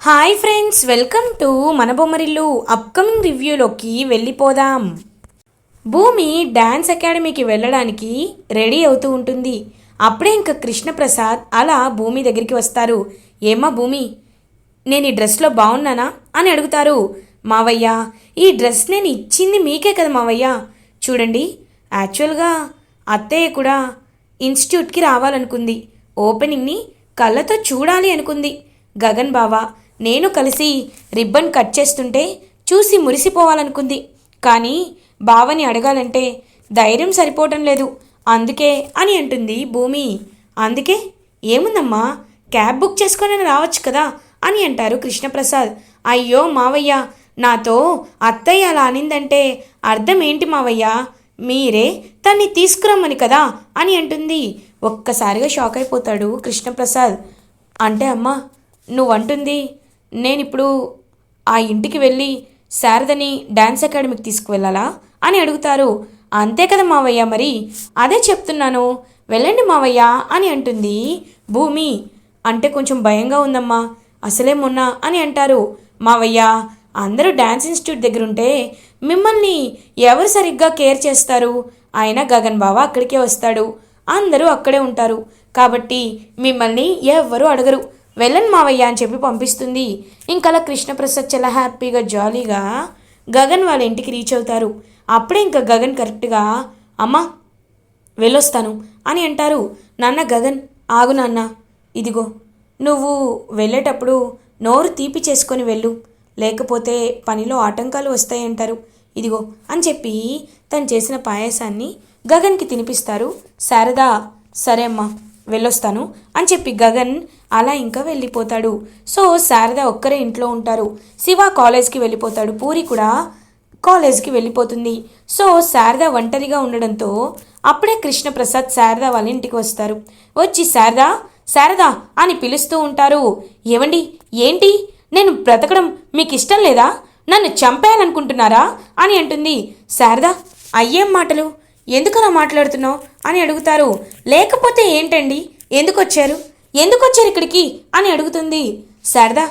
Hi friends, welcome to మన Bommarillu. Upcoming రివ్యూలోకి వెళ్ళిపోదాం. భూమి డ్యాన్స్ అకాడమీకి వెళ్ళడానికి రెడీ అవుతూ ఉంటుంది. అప్పుడే ఇంకా కృష్ణప్రసాద్ అలా భూమి దగ్గరికి వస్తారు. ఏమ్మా భూమి, నేను ఈ డ్రెస్లో బాగున్నానా అని అడుగుతారు. మావయ్య, ఈ డ్రెస్ నేను ఇచ్చింది మీకే కదా మావయ్య. చూడండి, యాక్చువల్గా అత్తయ్య కూడా ఇన్స్టిట్యూట్కి రావాలనుకుంది. ఓపెనింగ్ని కళ్ళతో చూడాలి అనుకుంది. గగన్ బావ నేను కలిసి రిబ్బన్ కట్ చేస్తుంటే చూసి మురిసిపోవాలనుకుంది. కానీ బావని అడగాలంటే ధైర్యం సరిపోవటం లేదు. అందుకే అని అంటుంది భూమి. అందుకే ఏముందమ్మా, క్యాబ్ బుక్ చేసుకొని రావచ్చు కదా అని అంటారు కృష్ణప్రసాద్. అయ్యో మావయ్య, నాతో అత్తయ్య అలా అనిందంటే అర్థం ఏంటి మావయ్య? మీరే తన్ని తీసుకురమ్మని కదా అని అంటుంది. ఒక్కసారిగా షాక్ అయిపోతాడు కృష్ణప్రసాద్. అంటే అమ్మా, నువ్వంటుంది నేనిప్పుడు ఆ ఇంటికి వెళ్ళి శారదని డ్యాన్స్ అకాడమీకి తీసుకువెళ్ళాలా అని అడుగుతారు. అంతే కదా మావయ్య, మరి అదే చెప్తున్నాను, వెళ్ళండి మావయ్య అని అంటుంది భూమి. అంటే కొంచెం భయంగా ఉందమ్మా, అసలే మొన్న అని అంటారు. మావయ్య, అందరూ డ్యాన్స్ ఇన్స్టిట్యూట్ దగ్గర ఉంటే మిమ్మల్ని ఎవరు సరిగ్గా కేర్ చేస్తారు? అయినా గగన్ బావ అక్కడికే వస్తాడు, అందరూ అక్కడే ఉంటారు కాబట్టి మిమ్మల్ని ఎవ్వరూ అడగరు. వెళ్ళండి మావయ్య అని చెప్పి పంపిస్తుంది. ఇంకలా కృష్ణప్రసాద్ చాలా హ్యాపీగా జాలీగా గగన్ వాళ్ళ ఇంటికి రీచ్ అవుతారు. అప్పుడే ఇంకా గగన్ కరెక్ట్గా అమ్మా వెళ్ళొస్తాను అని అంటారు. నాన్న గగన్, ఆగు నాన్న, ఇదిగో నువ్వు వెళ్ళేటప్పుడు నోరు తీపి చేసుకొని వెళ్ళు, లేకపోతే పనిలో ఆటంకాలు వస్తాయంటారు. ఇదిగో అని చెప్పి తను చేసిన పాయసాన్ని గగన్కి తినిపిస్తారు. శారదా సరే అమ్మా వెళ్ళొస్తాను అని చెప్పి గగన్ అలా ఇంకా వెళ్ళిపోతాడు. సో శారద ఒక్కరే ఇంట్లో ఉంటారు. శివ కాలేజ్కి వెళ్ళిపోతాడు. పూరి కూడా కాలేజ్కి వెళ్ళిపోతుంది. సో శారద ఒంటరిగా ఉండడంతో అప్పుడే కృష్ణప్రసాద్ శారద వాళ్ళ ఇంటికి వస్తారు. వచ్చి శారదా శారదా అని పిలుస్తూ ఉంటారు. ఏమండి, ఏంటి, నేను బ్రతకడం మీకు ఇష్టం లేదా? నన్ను చంపేయాలనుకుంటున్నారా అని అంటుంది. శారదా, అయ్యేం మాటలు, ఎందుకలా మాట్లాడుతున్నావు అని అడుగుతారు. లేకపోతే ఏంటండి, ఎందుకు వచ్చారు ఇక్కడికి అని అడుగుతుంది. శారదా,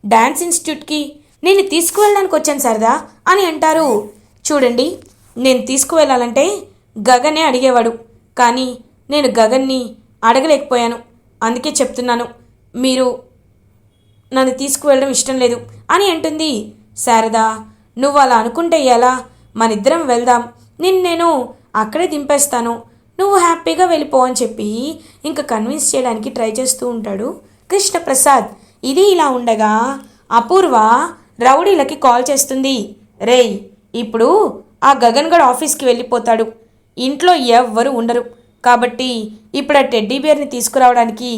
డ్యాన్స్ ఇన్స్టిట్యూట్కి నేను తీసుకువెళ్ళడానికి వచ్చాను శారదా అని అంటారు. చూడండి, నేను తీసుకువెళ్ళాలంటే గగనే అడిగేవాడు, కానీ నేను గగన్ని అడగలేకపోయాను. అందుకే చెప్తున్నాను, మీరు నన్ను తీసుకువెళ్ళడం ఇష్టం లేదు అని అంటుంది. శారదా, నువ్వు అలా అనుకుంటే ఎలా? మనిద్దరం వెళ్దాం, నేను అక్కడే దింపేస్తాను, నువ్వు హ్యాపీగా వెళ్ళిపో అని చెప్పి ఇంకా కన్విన్స్ చేయడానికి ట్రై చేస్తూ ఉంటాడు కృష్ణప్రసాద్. ఇది ఇలా ఉండగా అపూర్వ రౌడీలకి కాల్ చేస్తుంది. రేయ్, ఇప్పుడు ఆ గగన్గఢ్ ఆఫీస్కి వెళ్ళిపోతాడు, ఇంట్లో ఎవ్వరు ఉండరు, కాబట్టి ఇప్పుడు ఆ టెడ్డీ బేర్ని తీసుకురావడానికి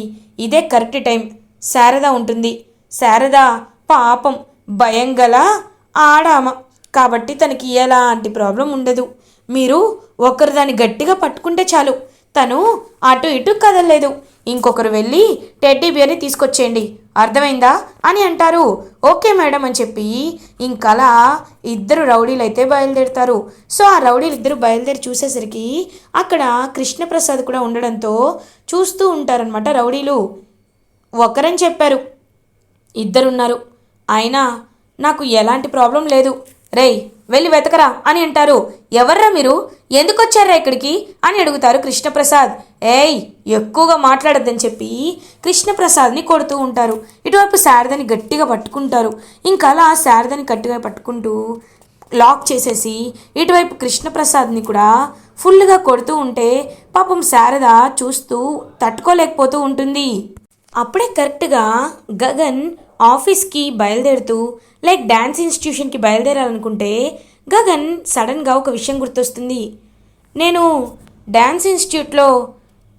ఇదే కరెక్ట్ టైం. శారద ఉంటుంది. శారద పాపం భయం గల ఆడామ, కాబట్టి తనకి ఎలాంటి ప్రాబ్లం ఉండదు. మీరు ఒకరు దాన్ని గట్టిగా పట్టుకుంటే చాలు, తను అటు ఇటు కదలలేదు. ఇంకొకరు వెళ్ళి టెడ్డీ బియర్ని తీసుకొచ్చేయండి, అర్థమైందా అని అంటారు. ఓకే మేడం అని చెప్పి ఇంకలా ఇద్దరు రౌడీలు అయితే బయలుదేరుతారు. సో ఆ రౌడీలు ఇద్దరు బయలుదేరి చూసేసరికి అక్కడ కృష్ణప్రసాద్ కూడా ఉండడంతో చూస్తూ ఉంటారనమాట రౌడీలు. ఒకరని చెప్పారు, ఇద్దరున్నారు, అయినా నాకు ఎలాంటి ప్రాబ్లం లేదు, రేయ్ వెళ్ళి వెతకరా అని అంటారు. ఎవర్రా మీరు, ఎందుకు వచ్చారా ఇక్కడికి అని అడుగుతారు కృష్ణప్రసాద్. ఏయ్, ఎక్కువగా మాట్లాడద్దని చెప్పి కృష్ణప్రసాద్ని కొడుతూ ఉంటారు. ఇటువైపు శారదని గట్టిగా పట్టుకుంటారు. ఇంకా అలా శారదని గట్టిగా పట్టుకుంటూ లాక్ చేసేసి ఇటువైపు కృష్ణప్రసాద్ని కూడా ఫుల్గా కొడుతూ ఉంటే పాపం శారద చూస్తూ తట్టుకోలేకపోతూ ఉంటుంది. అప్పుడే కరెక్ట్గా గగన్ ఆఫీస్కి బయలుదేరుతూ లైక్ డ్యాన్స్ ఇన్స్టిట్యూషన్కి బయలుదేరాలనుకుంటే గగన్ సడన్గా ఒక విషయం గుర్తొస్తుంది. నేను డ్యాన్స్ ఇన్స్టిట్యూట్లో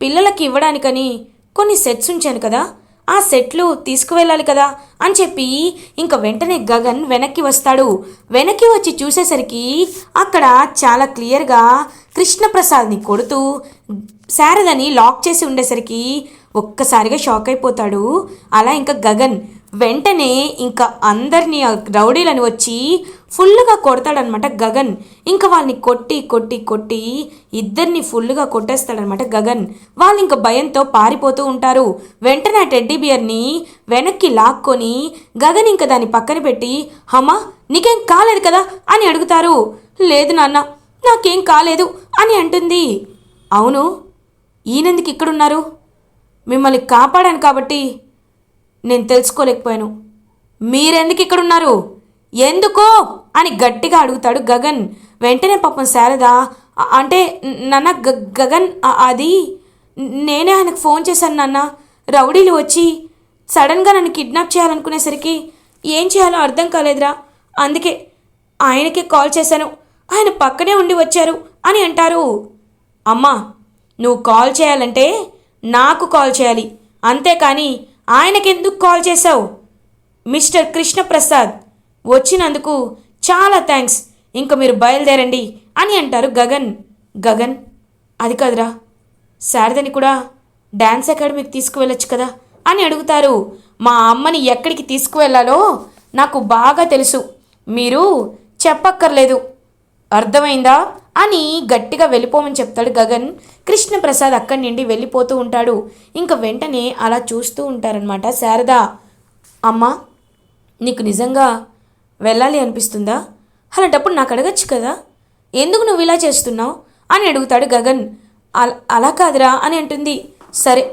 పిల్లలకి ఇవ్వడానికని కొన్ని సెట్స్ ఉంచాను కదా, ఆ సెట్లు తీసుకువెళ్ళాలి కదా అని చెప్పి ఇంకా వెంటనే గగన్ వెనక్కి వస్తాడు. వెనక్కి వచ్చి చూసేసరికి అక్కడ చాలా క్లియర్గా కృష్ణప్రసాద్ని కొడుతూ శారదని లాక్ చేసి ఉండేసరికి ఒక్కసారిగా షాక్ అయిపోతాడు. అలా ఇంకా గగన్ వెంటనే ఇంకా అందరినీ రౌడీలని వచ్చి ఫుల్గా కొడతాడనమాట గగన్. ఇంకా వాళ్ళని కొట్టి కొట్టి కొట్టి ఇద్దరిని ఫుల్గా కొట్టేస్తాడనమాట గగన్. వాళ్ళు ఇంకా భయంతో పారిపోతూ ఉంటారు. వెంటనే ఆ టెడ్డీ బియర్ని వెనక్కి లాక్కొని గగన్ ఇంకా దాన్ని పక్కన పెట్టి, అమ్మా నీకేం కాలేదు కదా అని అడుగుతారు. లేదు నాన్న, నాకేం కాలేదు అని అంటుంది. అవును, ఈయనెందుకు ఇక్కడున్నారు? మిమ్మల్ని కాపాడాను కాబట్టి నేను తెలుసుకోలేకపోయాను. మీరెందుకు ఇక్కడున్నారు? ఎందుకో అని గట్టిగా అడుగుతాడు గగన్. వెంటనే పాపం శారద, అంటే నాన్న గగన్ అది నేనే ఆయనకు ఫోన్ చేశాను నాన్న. రౌడీలు వచ్చి సడన్గా నన్ను కిడ్నాప్ చేయాలనుకునేసరికి ఏం చేయాలో అర్థం కాలేదురా, అందుకే ఆయనకే కాల్ చేశాను, ఆయన పక్కనే ఉండి వచ్చారు అని అంటారు. అమ్మా, నువ్వు కాల్ చేయాలంటే నాకు కాల్ చేయాలి, అంతేకాని ఆయనకెందుకు కాల్ చేశావు? మిస్టర్ కృష్ణప్రసాద్ వచ్చినందుకు చాలా థ్యాంక్స్, ఇంక మీరు బయలుదేరండి అని అంటారు గగన్. గగన్, అది కాదురా, శారదని కూడా డ్యాన్స్ అకాడమీకి తీసుకువెళ్ళొచ్చు కదా అని అడుగుతారు. మా అమ్మని ఎక్కడికి తీసుకువెళ్ళాలో నాకు బాగా తెలుసు, మీరు చెప్పక్కర్లేదు, అర్థమైందా అని గట్టిగా వెళ్ళిపోమని చెప్తాడు గగన్. కృష్ణప్రసాద్ అక్కడి నుండి వెళ్ళిపోతూ ఉంటాడు. ఇంకా వెంటనే అలా చూస్తూ ఉంటారనమాట శారద. అమ్మా, నీకు నిజంగా వెళ్ళాలి అనిపిస్తుందా? అలాంటప్పుడు నాకు అడగచ్చు కదా, ఎందుకు నువ్వు ఇలా చేస్తున్నావు అని అడుగుతాడు గగన్. అలా కాదురా అని అంటుంది. సరే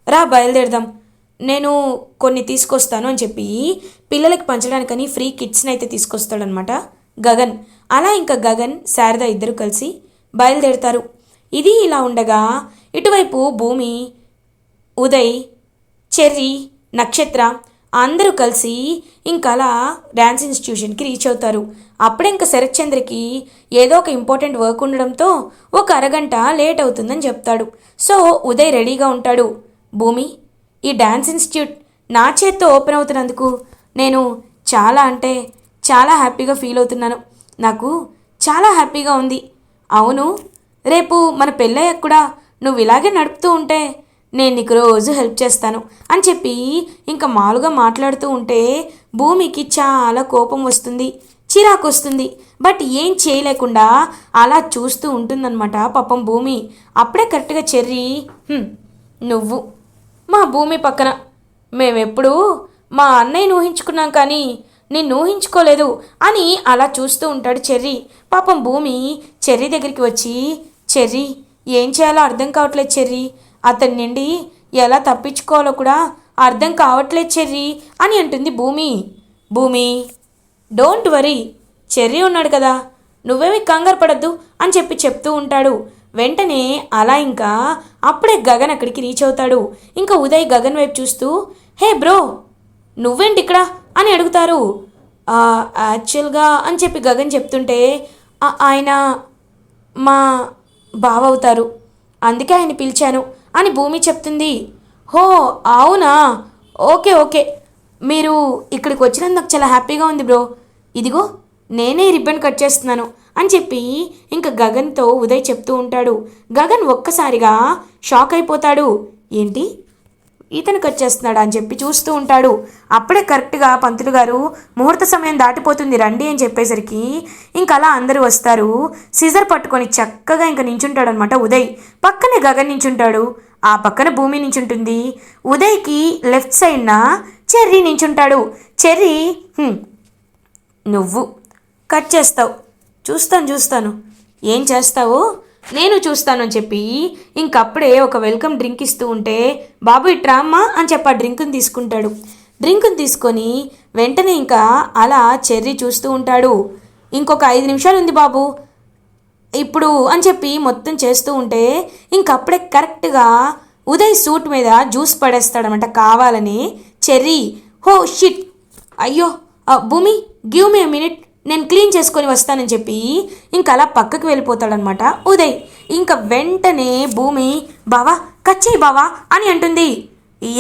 రా బయలుదేరదాం, నేను కొన్ని తీసుకొస్తాను అని చెప్పి పిల్లలకి పంచడానికని ఫ్రీ కిట్స్ని అయితే తీసుకొస్తాడనమాట గగన్. అలా ఇంకా గగన్ శారద ఇద్దరు కలిసి బయలుదేరుతారు. ఇది ఇలా ఉండగా ఇటువైపు భూమి, ఉదయ్, చెర్రీ, నక్షత్ర అందరూ కలిసి ఇంకా అలా డ్యాన్స్ ఇన్స్టిట్యూషన్కి రీచ్ అవుతారు. అప్పుడే ఇంకా శరత్చంద్రకి ఏదో ఒక ఇంపార్టెంట్ వర్క్ ఉండడంతో ఒక అరగంట లేట్ అవుతుందని చెప్తాడు. సో ఉదయ్ రెడీగా ఉంటాడు. భూమి, ఈ డ్యాన్స్ ఇన్స్టిట్యూట్ నా చేత్తో ఓపెన్ అవుతున్నందుకు నేను చాలా అంటే చాలా హ్యాపీగా ఫీల్ అవుతున్నాను, నాకు చాలా హ్యాపీగా ఉంది. అవును, రేపు మన పెళ్ళయ్యాక కూడా నువ్వు ఇలాగే నడుపుతూ ఉంటే నేను నీకు రోజు హెల్ప్ చేస్తాను అని చెప్పి ఇంకా మామూలుగా మాట్లాడుతూ ఉంటే భూమికి చాలా కోపం వస్తుంది, చిరాకు వస్తుంది. బట్ ఏం చేయలేకుండా అలా చూస్తూ ఉంటుందన్నమాట పాపం భూమి. అప్పుడే కరెక్ట్గా చెర్రీ, నువ్వు మా భూమి పక్కన, మేమెప్పుడు మా అన్నయ్యను ఊహించుకున్నాం కానీ నేను ఊహించుకోలేదు అని అలా చూస్తూ ఉంటాడు చెర్రీ. పాపం భూమి చెర్రీ దగ్గరికి వచ్చి, చెర్రీ ఏం చేయాలో అర్థం కావట్లేదు చెర్రీ, అతని నుండి ఎలా తప్పించుకోవాలో కూడా అర్థం కావట్లేదు చెర్రీ అని అంటుంది భూమి. భూమి, డోంట్ వరీ, చెర్రీ ఉన్నాడు కదా, నువ్వేమీ కంగారు పడద్దు అని చెప్పి చెప్తూ ఉంటాడు. వెంటనే అలా ఇంకా అప్పుడే గగన్ అక్కడికి రీచ్ అవుతాడు. ఇంకా ఉదయ్ గగన్ వైపు చూస్తూ, హే బ్రో, నువ్వేంటి ఇక్కడ అని అడుగుతారు. యాక్చువల్గా అని చెప్పి గగన్ చెప్తుంటే, ఆయన మా బావ అవుతారు, అందుకే ఆయన పిలిచాను అని భూమి చెప్తుంది. హో అవునా, ఓకే ఓకే, మీరు ఇక్కడికి వచ్చినందుకు నాకు చాలా హ్యాపీగా ఉంది బ్రో, ఇదిగో నేనే రిబ్బన్ కట్ చేస్తున్నాను అని చెప్పి ఇంకా గగన్తో ఉదయ్ చెప్తూ ఉంటాడు. గగన్ ఒక్కసారిగా షాక్ అయిపోతాడు. ఏంటి, ఈతను కట్ చేస్తున్నాడా అని చెప్పి చూస్తూ ఉంటాడు. అప్పుడే కరెక్ట్గా పంతులు గారు ముహూర్త సమయం దాటిపోతుంది రండి అని చెప్పేసరికి ఇంకా అలా అందరూ వస్తారు. సిజర్ పట్టుకొని చక్కగా ఇంకా నించుంటాడు అనమాట ఉదయ్. పక్కనే గగన్ నించుంటాడు, ఆ పక్కన భూమి నించుంటుంది. ఉదయ్కి లెఫ్ట్ సైడ్న చెర్రీ నించుంటాడు. చెర్రీ, నువ్వు కట్ చేస్తావు, చూస్తాను ఏం చేస్తావో నేను చూస్తాను అని చెప్పి ఇంకప్పుడే ఒక వెల్కమ్ డ్రింక్ ఇస్తూ ఉంటే, బాబు ఇట్రా అమ్మా అని చెప్పి ఆ డ్రింకుని తీసుకుంటాడు. డ్రింకుని తీసుకొని వెంటనే ఇంకా అలా చెర్రీ చూస్తూ ఉంటాడు. ఇంకొక 5 నిమిషాలు ఉంది బాబు ఇప్పుడు అని చెప్పి మొత్తం చేస్తూ ఉంటే ఇంకప్పుడే కరెక్ట్గా ఉదయ్ సూట్ మీద జ్యూస్ పడేస్తాడనమాట కావాలని. చెర్రీ, హో షిట్, అయ్యో భూమి గివ్ మీ ఎ మినిట్, నేను క్లీన్ చేసుకొని వస్తానని చెప్పి ఇంకా అలా పక్కకి వెళ్ళిపోతాడనమాట ఉదయ్. ఇంకా వెంటనే భూమి, బావా కట్ చేయి బావా అని అంటుంది.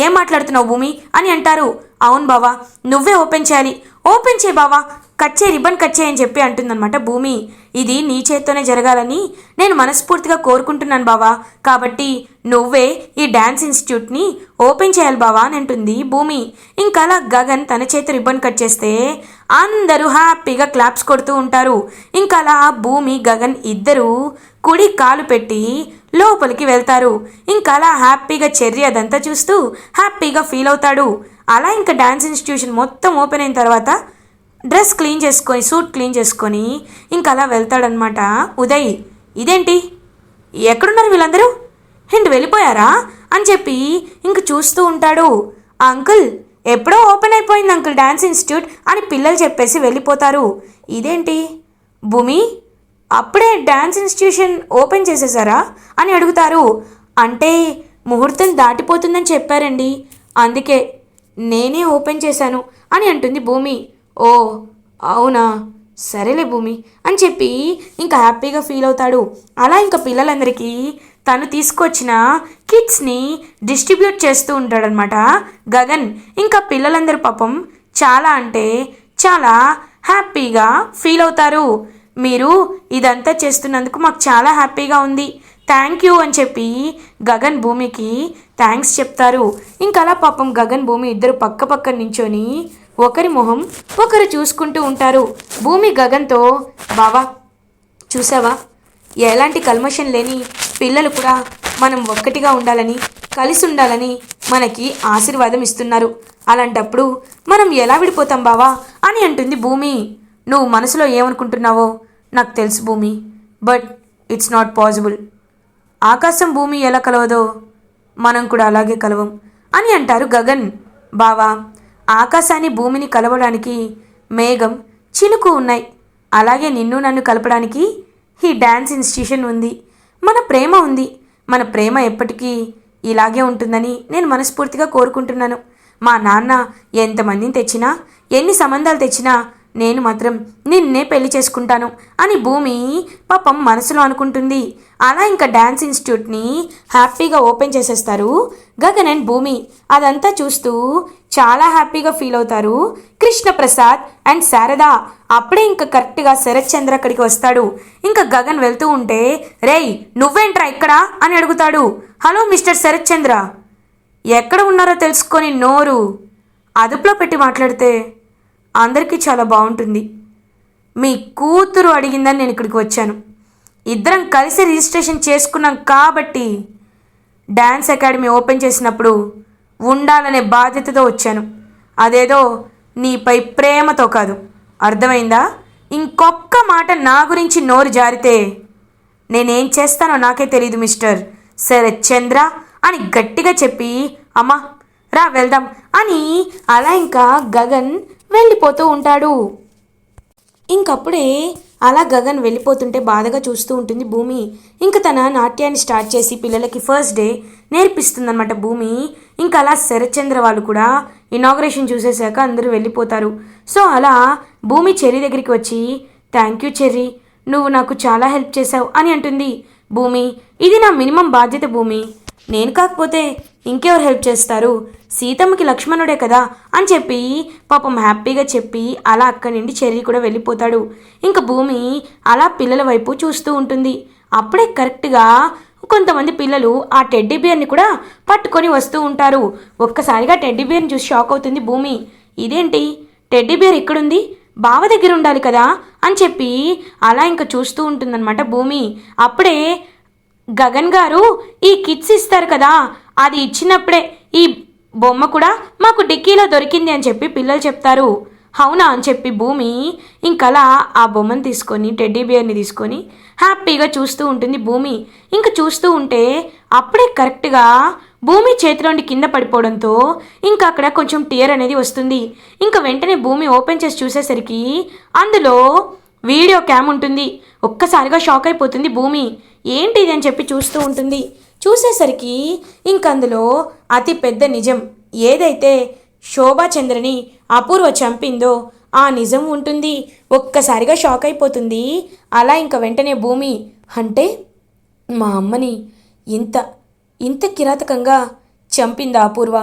ఏం మాట్లాడుతున్నావు భూమి అని అంటారు. అవును బావా, నువ్వే ఓపెన్ చేయాలి, ఓపెన్ చేయి బావా రిబ్బన్ కట్ చేయని చెప్పి అంటుందన్నమాట భూమి. ఇది నీ చేత్తోనే జరగాలని నేను మనస్ఫూర్తిగా కోరుకుంటున్నాను బావా, కాబట్టి నువ్వే ఈ డ్యాన్స్ ఇన్స్టిట్యూట్ని ఓపెన్ చేయాలి బావా అని అంటుంది భూమి. ఇంకా అలా గగన్ తన చేతి రిబ్బన్ కట్ చేస్తే అందరూ హ్యాపీగా క్లాప్స్ కొడుతూ ఉంటారు. ఇంకా అలా భూమి గగన్ ఇద్దరూ కుడి కాలు పెట్టి లోపలికి వెళ్తారు. ఇంకా అలా హ్యాపీగా చెర్రీ అదంతా చూస్తూ హ్యాపీగా ఫీల్ అవుతాడు. అలా ఇంకా డ్యాన్స్ ఇన్స్టిట్యూషన్ మొత్తం ఓపెన్ అయిన తర్వాత డ్రెస్ క్లీన్ చేసుకొని సూట్ క్లీన్ చేసుకొని ఇంకా అలా వెళ్తాడనమాట ఉదయ్. ఇదేంటి ఎక్కడున్నారు వీళ్ళందరూ, ఏంటి వెళ్ళిపోయారా అని చెప్పి ఇంక చూస్తూ ఉంటాడు. అంకుల్ ఎప్పుడో ఓపెన్ అయిపోయింది అంకుల్ డ్యాన్స్ ఇన్స్టిట్యూట్ అని పిల్లలు చెప్పేసి వెళ్ళిపోతారు. ఇదేంటి భూమి అప్పుడే డ్యాన్స్ ఇన్స్టిట్యూషన్ ఓపెన్ చేసేసారా అని అడుగుతారు. అంటే ముహూర్తం దాటిపోతుందని చెప్పారండి, అందుకే నేనే ఓపెన్ చేశాను అని అంటుంది భూమి. ఓ అవునా, సరేలే భూమి అని చెప్పి ఇంకా హ్యాపీగా ఫీల్ అవుతాడు. అలా ఇంకా పిల్లలందరికీ తను తీసుకొచ్చిన కిట్స్ని డిస్ట్రిబ్యూట్ చేస్తూ ఉంటాడనమాట గగన్. ఇంకా పిల్లలందరూ పాపం చాలా అంటే చాలా హ్యాపీగా ఫీల్ అవుతారు. మీరు ఇదంతా చేస్తున్నందుకు మాకు చాలా హ్యాపీగా ఉంది, థ్యాంక్ యూ అని చెప్పి గగన్ భూమికి థ్యాంక్స్ చెప్తారు. ఇంకా అలా పాపం గగన్ భూమి ఇద్దరు పక్క పక్కన నించొని ఒకరి మొహం ఒకరు చూసుకుంటూ ఉంటారు. భూమి గగన్తో, బావా చూసావా ఎలాంటి కల్మషం లేని పిల్లలు కూడా మనం ఒక్కటిగా ఉండాలని కలిసి ఉండాలని మనకి ఆశీర్వాదం ఇస్తున్నారు, అలాంటప్పుడు మనం ఎలా విడిపోతాం బావా అని అంటుంది భూమి. నువ్వు మనసులో ఏమనుకుంటున్నావో నాకు తెలుసు భూమి, బట్ ఇట్స్ నాట్ పాసిబుల్. ఆకాశం భూమి ఎలా కలవదో మనం కూడా అలాగే కలవం అని అంటారు గగన్. బావా ఆకాశాన్ని భూమిని కలవడానికి మేఘం చినుకు ఉన్నాయి, అలాగే నిన్ను నన్ను కలపడానికి ఈ డ్యాన్స్ ఇన్స్టిట్యూషన్ ఉంది, మన ప్రేమ ఉంది, మన ప్రేమ ఎప్పటికీ ఇలాగే ఉంటుందని నేను మనస్ఫూర్తిగా కోరుకుంటున్నాను. మా నాన్న ఎంతమందిని తెచ్చినా ఎన్ని సంబంధాలు తెచ్చినా నేను మాత్రం నిన్నే పెళ్లి చేసుకుంటాను అని భూమి పాపం మనసులో అనుకుంటుంది. అలా ఇంకా డ్యాన్స్ ఇన్స్టిట్యూట్ని హ్యాపీగా ఓపెన్ చేసేస్తారు గగన్ అండ్ భూమి. అదంతా చూస్తూ చాలా హ్యాపీగా ఫీల్ అవుతారు కృష్ణప్రసాద్ అండ్ శారద. అప్పుడే ఇంకా కరెక్ట్గా శరత్ చంద్ర అక్కడికి వస్తాడు. ఇంకా గగన్ వెళ్తూ ఉంటే, రేయ్ నువ్వేంట్రా ఇక్కడ అని అడుగుతాడు. హలో మిస్టర్ శరత్ చంద్ర, ఎక్కడ ఉన్నారో తెలుసుకొని నోరు అదుపులో పెట్టి మాట్లాడితే అందరికీ చాలా బాగుంటుంది. మీ కూతురు అడిగిందని నేను ఇక్కడికి వచ్చాను, ఇద్దరం కలిసి రిజిస్ట్రేషన్ చేసుకున్నాం కాబట్టి డ్యాన్స్ అకాడమీ ఓపెన్ చేసినప్పుడు ఉండాలనే బాధ్యతతో వచ్చాను, అదేదో నీపై ప్రేమతో కాదు, అర్థమైందా? ఇంకొక్క మాట నా గురించి నోరు జారితే నేనేం చేస్తానో నాకే తెలియదు మిస్టర్ శరత్ చంద్ర అని గట్టిగా చెప్పి, అమ్మా రా వెళ్దాం అని అలా ఇంకా గగన్ వెళ్ళిపోతూ ఉంటాడు. ఇంకప్పుడే అలా గగన్ వెళ్ళిపోతుంటే బాధగా చూస్తూ ఉంటుంది భూమి. ఇంకా తన నాట్యాన్ని స్టార్ట్ చేసి పిల్లలకి ఫస్ట్ డే నేర్పిస్తుందన్నమాట భూమి. ఇంకా అలా శరత్చంద్ర వాళ్ళు కూడా ఇనాగ్రేషన్ చూసేశాక అందరూ వెళ్ళిపోతారు. సో అలా భూమి చెర్రీ దగ్గరికి వచ్చి, థ్యాంక్ యూ చెర్రీ, నువ్వు నాకు చాలా హెల్ప్ చేశావు అని అంటుంది. భూమి, ఇది నా మినిమం బాధ్యత భూమి, నేను కాకపోతే ఇంకెవరు హెల్ప్ చేస్తారు, సీతమ్మకి లక్ష్మణుడే కదా అని చెప్పి పాపం హ్యాపీగా చెప్పి అలా అక్కడి నుండి చెర్రీ కూడా వెళ్ళిపోతాడు. ఇంకా భూమి అలా పిల్లల వైపు చూస్తూ ఉంటుంది. అప్పుడే కరెక్ట్గా కొంతమంది పిల్లలు ఆ టెడ్డీ బియర్ని కూడా పట్టుకొని వస్తూ ఉంటారు. ఒక్కసారిగా టెడ్డీ బియర్ని చూసి షాక్ అవుతుంది భూమి. ఇదేంటి టెడ్డీ బియర్ ఇక్కడుంది, బావ దగ్గర ఉండాలి కదా అని చెప్పి అలా ఇంకా చూస్తూ ఉంటుందన్నమాట భూమి. అప్పుడే గగన్ గారు ఈ కిట్స్ ఇస్తారు కదా, అది ఇచ్చినప్పుడే ఈ బొమ్మ కూడా మాకు డిక్కీలో దొరికింది అని చెప్పి పిల్లలు చెప్తారు. అవునా అని చెప్పి భూమి ఇంకలా ఆ బొమ్మను తీసుకొని టెడ్డీ బియర్ని తీసుకొని హ్యాపీగా చూస్తూ ఉంటుంది భూమి. ఇంక చూస్తూ ఉంటే అప్పుడే కరెక్ట్గా భూమి చేతిలోండి కింద పడిపోవడంతో ఇంకా అక్కడ కొంచెం టియర్ అనేది వస్తుంది. ఇంకా వెంటనే భూమి ఓపెన్ చేసి చూసేసరికి అందులో వీడియో క్యామ్ ఉంటుంది. ఒక్కసారిగా షాక్ అయిపోతుంది భూమి. ఏంటి ఇది అని చెప్పి చూస్తూ ఉంటుంది. చూసేసరికి ఇంకందులో అతి పెద్ద నిజం, ఏదైతే శోభాచంద్రని అపూర్వ చంపిందో ఆ నిజం ఉంటుంది. ఒక్కసారిగా షాక్ అయిపోతుంది. అలా ఇంకా వెంటనే భూమి, అంటే మా అమ్మని ఇంత ఇంత కిరాతకంగా చంపిందా అపూర్వ?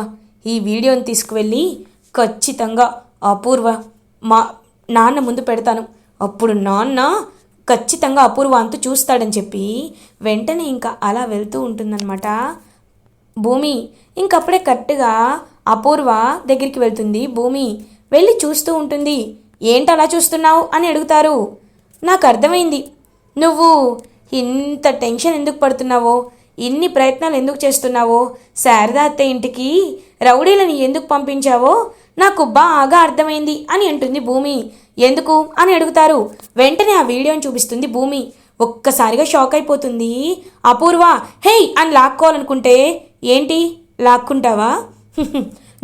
ఈ వీడియోని తీసుకువెళ్ళి ఖచ్చితంగా అపూర్వ నాన్న ముందు పెడతాను, అప్పుడు నాన్న ఖచ్చితంగా అపూర్వ అంతు చూస్తాడని చెప్పి వెంటనే ఇంకా అలా వెళ్తూ ఉంటుందన్నమాట భూమి. ఇంకప్పుడే కరెక్ట్గా అపూర్వ దగ్గరికి వెళ్తుంది భూమి. వెళ్ళి చూస్తూ ఉంటుంది. ఏంటలా చూస్తున్నావు అని అడుగుతారు. నాకు అర్థమైంది, నువ్వు ఇంత టెన్షన్ ఎందుకు పడుతున్నావో, ఇన్ని ప్రయత్నాలు ఎందుకు చేస్తున్నావో, శారదా అత్తయ్య ఇంటికి రౌడీలని ఎందుకు పంపించావో నాకు బాగా అర్థమైంది అని అంటుంది భూమి. ఎందుకు అని అడుగుతారు. వెంటనే ఆ వీడియోని చూపిస్తుంది భూమి. ఒక్కసారిగా షాక్ అయిపోతుంది అపూర్వ. హేయ్ అని లాక్కోవాలనుకుంటే, ఏంటి లాక్కుంటావా?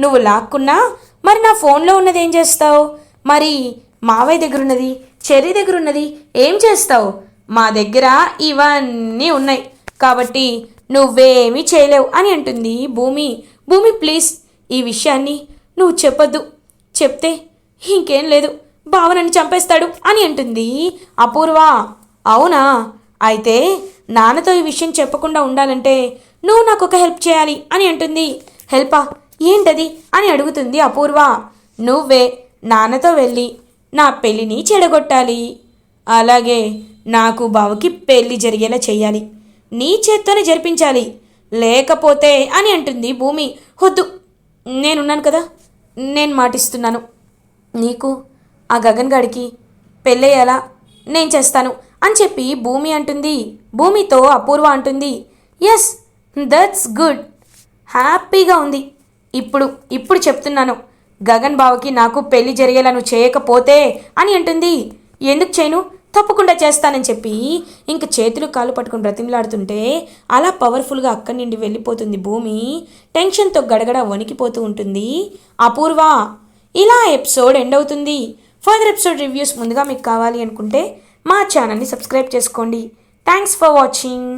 నువ్వు లాక్కున్నా మరి నా ఫోన్లో ఉన్నది ఏం చేస్తావు? మరి మావయ్య దగ్గర ఉన్నది, చెర్రీ దగ్గర ఉన్నది ఏం చేస్తావు? మా దగ్గర ఇవన్నీ ఉన్నాయి కాబట్టి నువ్వేమీ చేయలేవు అని అంటుంది భూమి. భూమి ప్లీజ్ ఈ విషయాన్ని నువ్వు చెప్పొద్దు, చెప్తే ఇంకేం లేదు, బావ నన్ను చంపేస్తాడు అని అంటుంది అపూర్వ. అవునా, అయితే నాన్నతో ఈ విషయం చెప్పకుండా ఉండాలంటే నువ్వు నాకు ఒక హెల్ప్ చేయాలి అని అంటుంది. హెల్పా, ఏంటది అని అడుగుతుంది అపూర్వ. నువ్వే నాన్నతో వెళ్ళి నా పెళ్ళిని చెడగొట్టాలి, అలాగే నాకు బావకి పెళ్ళి జరిగేలా చెయ్యాలి, నీ చేత్తోనే జరిపించాలి, లేకపోతే అని అంటుంది భూమి. వద్దు, నేనున్నాను కదా, నేను మాటిస్తున్నాను, నీకు ఆ గగన్ గాడికి పెళ్ళయ్యేలా నేను చేస్తాను అని చెప్పి భూమి అంటుంది. భూమితో అపూర్వ అంటుంది, ఎస్ దట్స్ గుడ్, హ్యాపీగా ఉంది. ఇప్పుడు చెప్తున్నాను, గగన్ బావకి నాకు పెళ్లి జరిగేలా నువ్వు చేయకపోతే అని అంటుంది. ఎందుకు చేయను, తప్పకుండా చేస్తానని చెప్పి ఇంక చేతులు కాళ్ళు పట్టుకుని బ్రతిమలాడుతుంటే అలా పవర్ఫుల్గా అక్కడి నుండి వెళ్ళిపోతుంది భూమి. టెన్షన్తో గడగడ వణికిపోతూ ఉంటుంది అపూర్వ. ఇలా ఎపిసోడ్ ఎండ్ అవుతుంది. ఫర్దర్ ఎపిసోడ్ రివ్యూస్ ముందుగా మీకు కావాలి అనుకుంటే మా ఛానల్ని సబ్స్క్రైబ్ చేసుకోండి. Thanks for watching.